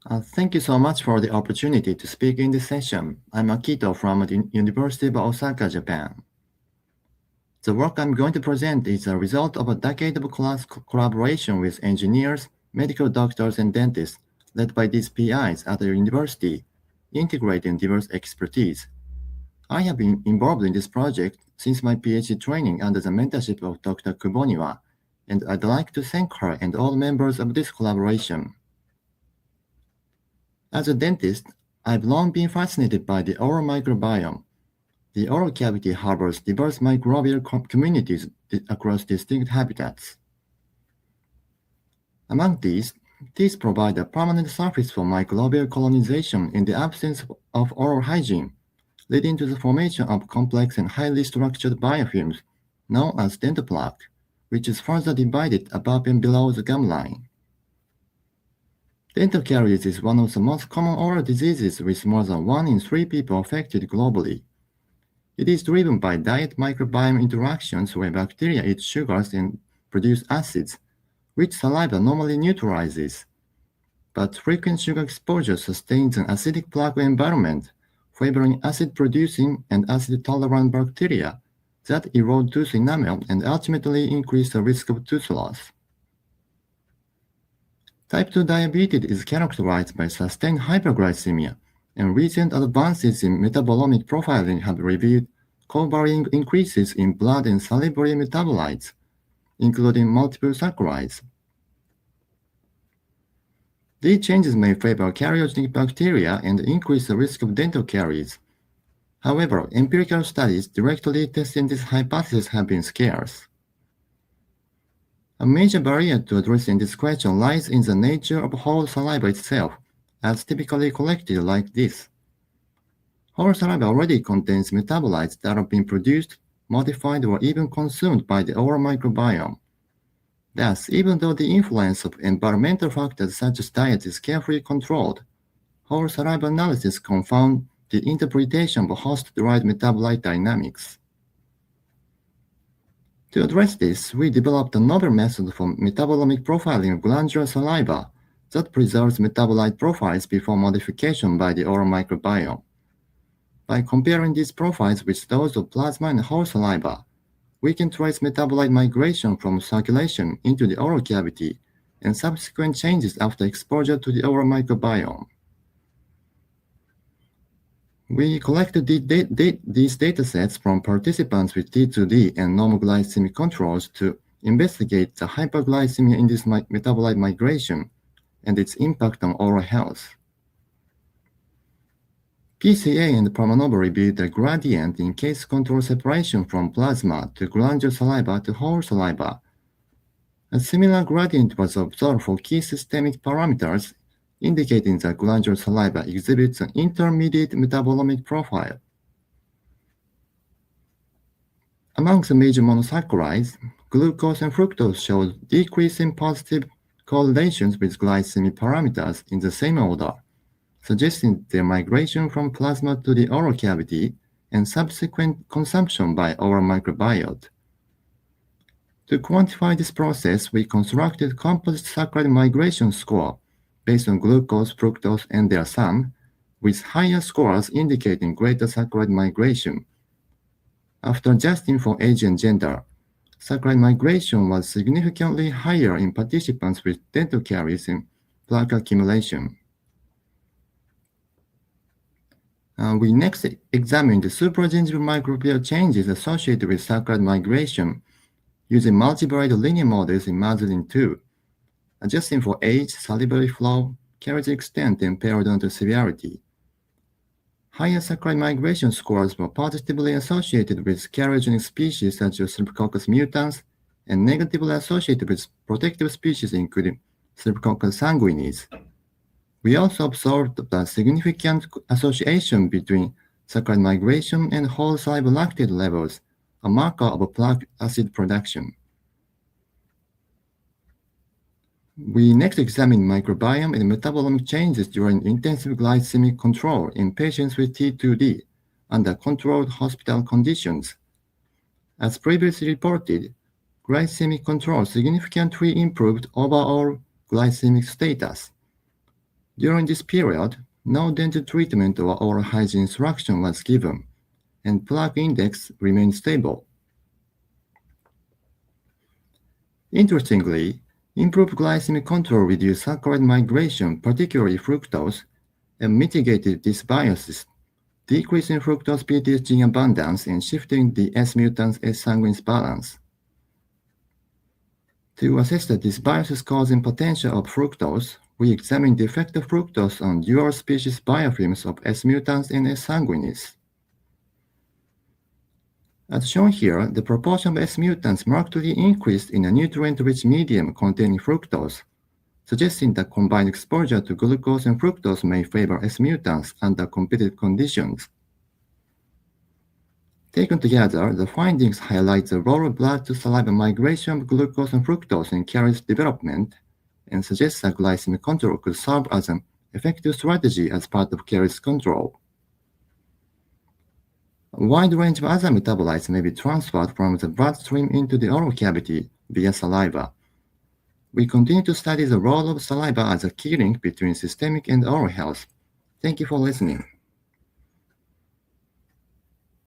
Thank you so much for the opportunity to speak in this session. I'm Akito from the University of Osaka, Japan. The work I'm going to present is a result of a decade of collaboration with engineers, medical doctors, and dentists, led by these PIs at the university, integrating diverse expertise. I have been involved in this project since my PhD training under the mentorship of Dr. Kuboniwa, and I'd like to thank her and all members of this collaboration. As a dentist, I've long been fascinated by the oral microbiome. The oral cavity harbors diverse microbial communities across distinct habitats. Among these provide a permanent surface for microbial colonization in the absence of oral hygiene, leading to the formation of complex and highly structured biofilms known as dental plaque, which is further divided above and below the gum line. Dental caries is one of the most common oral diseases with more than 1 in 3 people affected globally. It is driven by diet microbiome interactions where bacteria eat sugars and produce acids, which saliva normally neutralizes. But frequent sugar exposure sustains an acidic plaque environment, favoring acid-producing and acid-tolerant bacteria that erode tooth enamel and ultimately increase the risk of tooth loss. Type 2 diabetes is characterized by sustained hyperglycemia, and recent advances in metabolomic profiling have revealed covarying increases in blood and salivary metabolites, including multiple saccharides. These changes may favor cariogenic bacteria and increase the risk of dental caries. However, empirical studies directly testing this hypothesis have been scarce. A major barrier to addressing this question lies in the nature of whole saliva itself, as typically collected like this. Whole saliva already contains metabolites that have been produced, modified, or even consumed by the oral microbiome. Thus, even though the influence of environmental factors such as diet is carefully controlled, whole saliva analysis confound the interpretation of host-derived metabolite dynamics. To address this, we developed a novel method for metabolomic profiling of glandular saliva that preserves metabolite profiles before modification by the oral microbiome. By comparing these profiles with those of plasma and whole saliva, we can trace metabolite migration from circulation into the oral cavity and subsequent changes after exposure to the oral microbiome. We collected these datasets from participants with T2D and normoglycemic controls to investigate the hyperglycemia-induced metabolite migration and its impact on oral health. PCA and Parmanova revealed a gradient in case control separation from plasma to glandular saliva to whole saliva. A similar gradient was observed for key systemic parameters, indicating that glandular saliva exhibits an intermediate metabolomic profile. Among the major monosaccharides, glucose and fructose showed decreasing positive correlations with glycemic parameters in the same order, suggesting their migration from plasma to the oral cavity and subsequent consumption by oral microbiota. To quantify this process, we constructed composite saccharide migration score based on glucose, fructose, and their sum, with higher scores indicating greater saccharide migration. After adjusting for age and gender, saccharide migration was significantly higher in participants with dental caries and plaque accumulation. We next examined the supragingival microbial changes associated with saccharide migration using multivariate linear models in MASLin2, adjusting for age, salivary flow, caries extent, and periodontal severity. Higher saccharide migration scores were positively associated with cariogenic species such as Streptococcus mutans and negatively associated with protective species including Streptococcus sanguinis. We also observed a significant association between saccharide migration and whole saliva lactate levels, a marker of plaque acid production. We next examined microbiome and metabolomic changes during intensive glycemic control in patients with T2D under controlled hospital conditions. As previously reported, glycemic control significantly improved overall glycemic status. During this period, no dental treatment or oral hygiene instruction was given, and plaque index remained stable. Interestingly, improved glycemic control reduced saccharide migration, particularly fructose, and mitigated dysbiosis, decreasing fructose PTH gene abundance and shifting the S mutants S sanguinis balance. To assess the dysbiosis causing potential of fructose, we examined the effect of fructose on dual species biofilms of S mutants and S sanguinis. As shown here, the proportion of S mutants markedly increased in a nutrient-rich medium containing fructose, suggesting that combined exposure to glucose and fructose may favor S mutants under competitive conditions. Taken together, the findings highlight the role of blood-to-saliva migration of glucose and fructose in caries development and suggest that glycemic control could serve as an effective strategy as part of caries control. A wide range of other metabolites may be transferred from the bloodstream into the oral cavity via saliva. We continue to study the role of saliva as a key link between systemic and oral health. Thank you for listening.